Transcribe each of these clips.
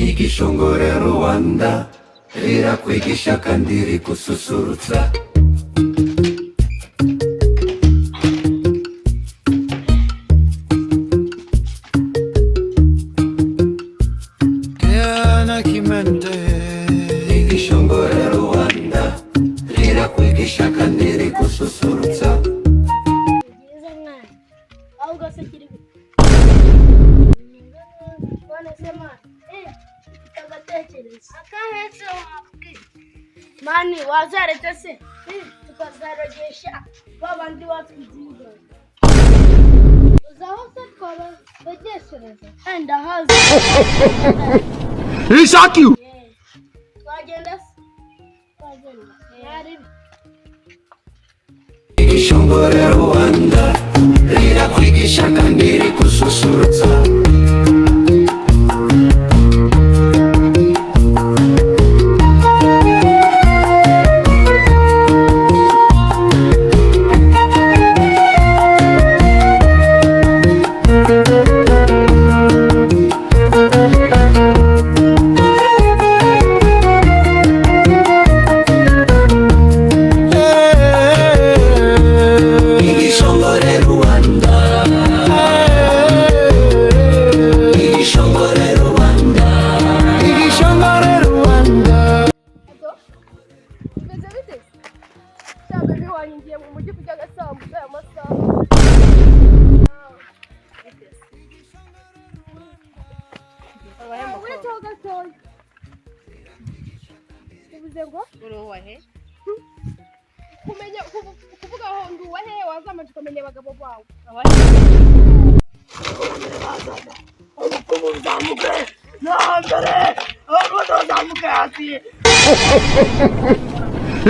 Igishongore Rwanda rirakwigisha kandi rigususurutsa. Igishongore Rwanda rirakwigisha kandi rigususurutsa. Mani wazaretse se tukazarogesha babandi watwizihiwe uzaho se twabarogeshereza enda haza Isaki twagenda se twagenda yari Igishongore Rwanda rirakwigisha kandi rigususurutsa. kumenya kuvuga aho nduwahe wazamaje kumenya abagabo bawe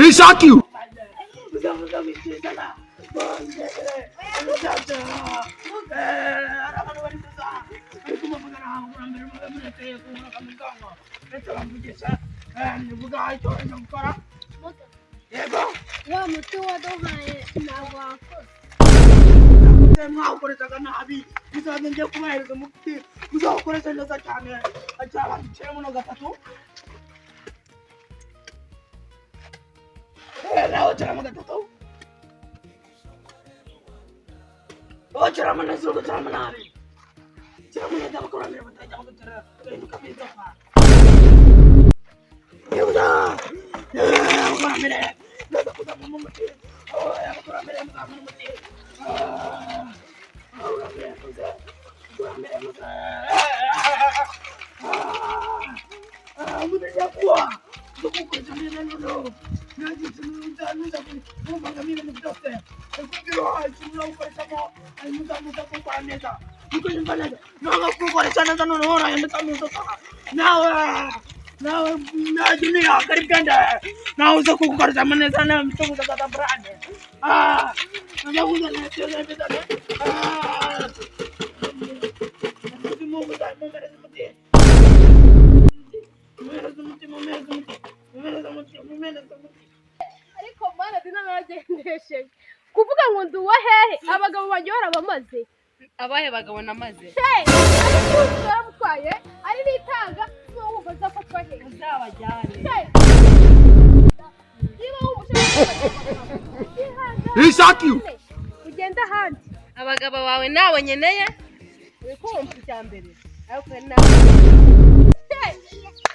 Isaki wa muti waduhaye ntabwo wakoze mwakoreshaga nabi muzaze njye kubahereza umuti muzawukoresha neza cyane acyaba duciyemo no gatatu nawe uceramo gatatu uceramo neza uguceramo nabi ceramo neza abakurambere batajya bagutera ugahinduka bizofa yebuza abakurambere neza kuzamura umuti abakurambere muzamura umuti dunia karibu ganda na uza kukukarisa maneza na mchungu za kata brande nakuza na tena tena ariko mana dina naragendesheje kuvuga ngo nduwahehe abagabo banjye barabamaze abahe bagabo namaze baramutwaye ari nitanga n'uwo uzafatwa he uzabajyane niba wumushaka Isaki ugenda ahandi abagabo bawe nawe nyeneye uri kumva icya mbere ariko na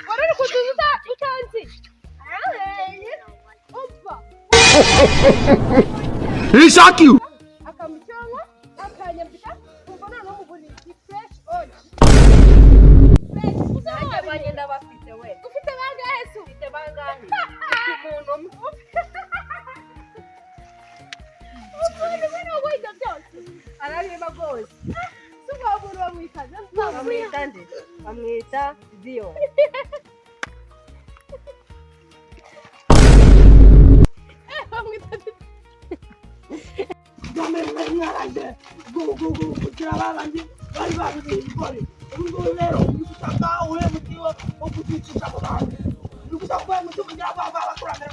wari uri kuduza utanzi umva Isaki akamucyonwa akanyambika kumva noneho umugurira fresh oil nanjye bagenda bafite we ufite bangahe se ufite bangahe umuntu umwe arareba rwose bamwita nde bamwita Dio bari babizi ikore ubwo rero usanga uhe mutiwe wo kuzicisha mu bantu usanga uhe mutiwe kugira ngo abakurambere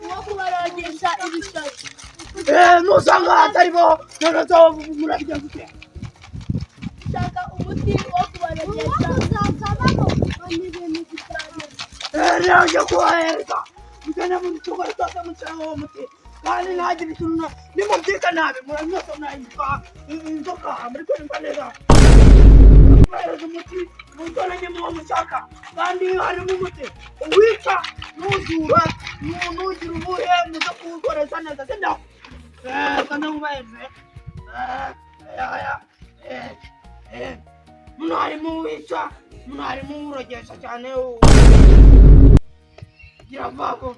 wakubarogesha ibishashi nusanga atari bo noneho murabigenza ute shaka umuti umuti wo kubaregesha uzazabamo n'ibintu bitandukanye. Rero njya kubahereza mugana mu cyumba cyose mushyiraho uwo muti kandi ntagire ikintu nimubyika nabi mwese mwayifa inzoka muri kumva neza kubahereza umuti muzonanye muwo mushaka kandi harimo umuti uwica ntuzura ntugire ubuhe muze kuwukoresha neza sibyo kandi mubahereze muno harimo uwica muno harimo urogesha cyane gira vago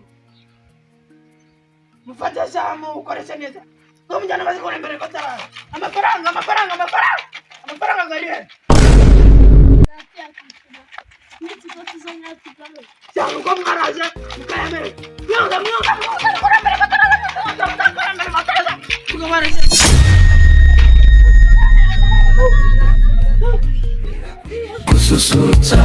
mufate zamu ukoreshe neza ntumujyana bazikora imbere gatara amafaranga gariye n'ikigo tuzongera tugamo cyangwa uko mwaraje mukayamere mwonga mukora imbere gatara mukora imbere gatara tugabarese gususurutsa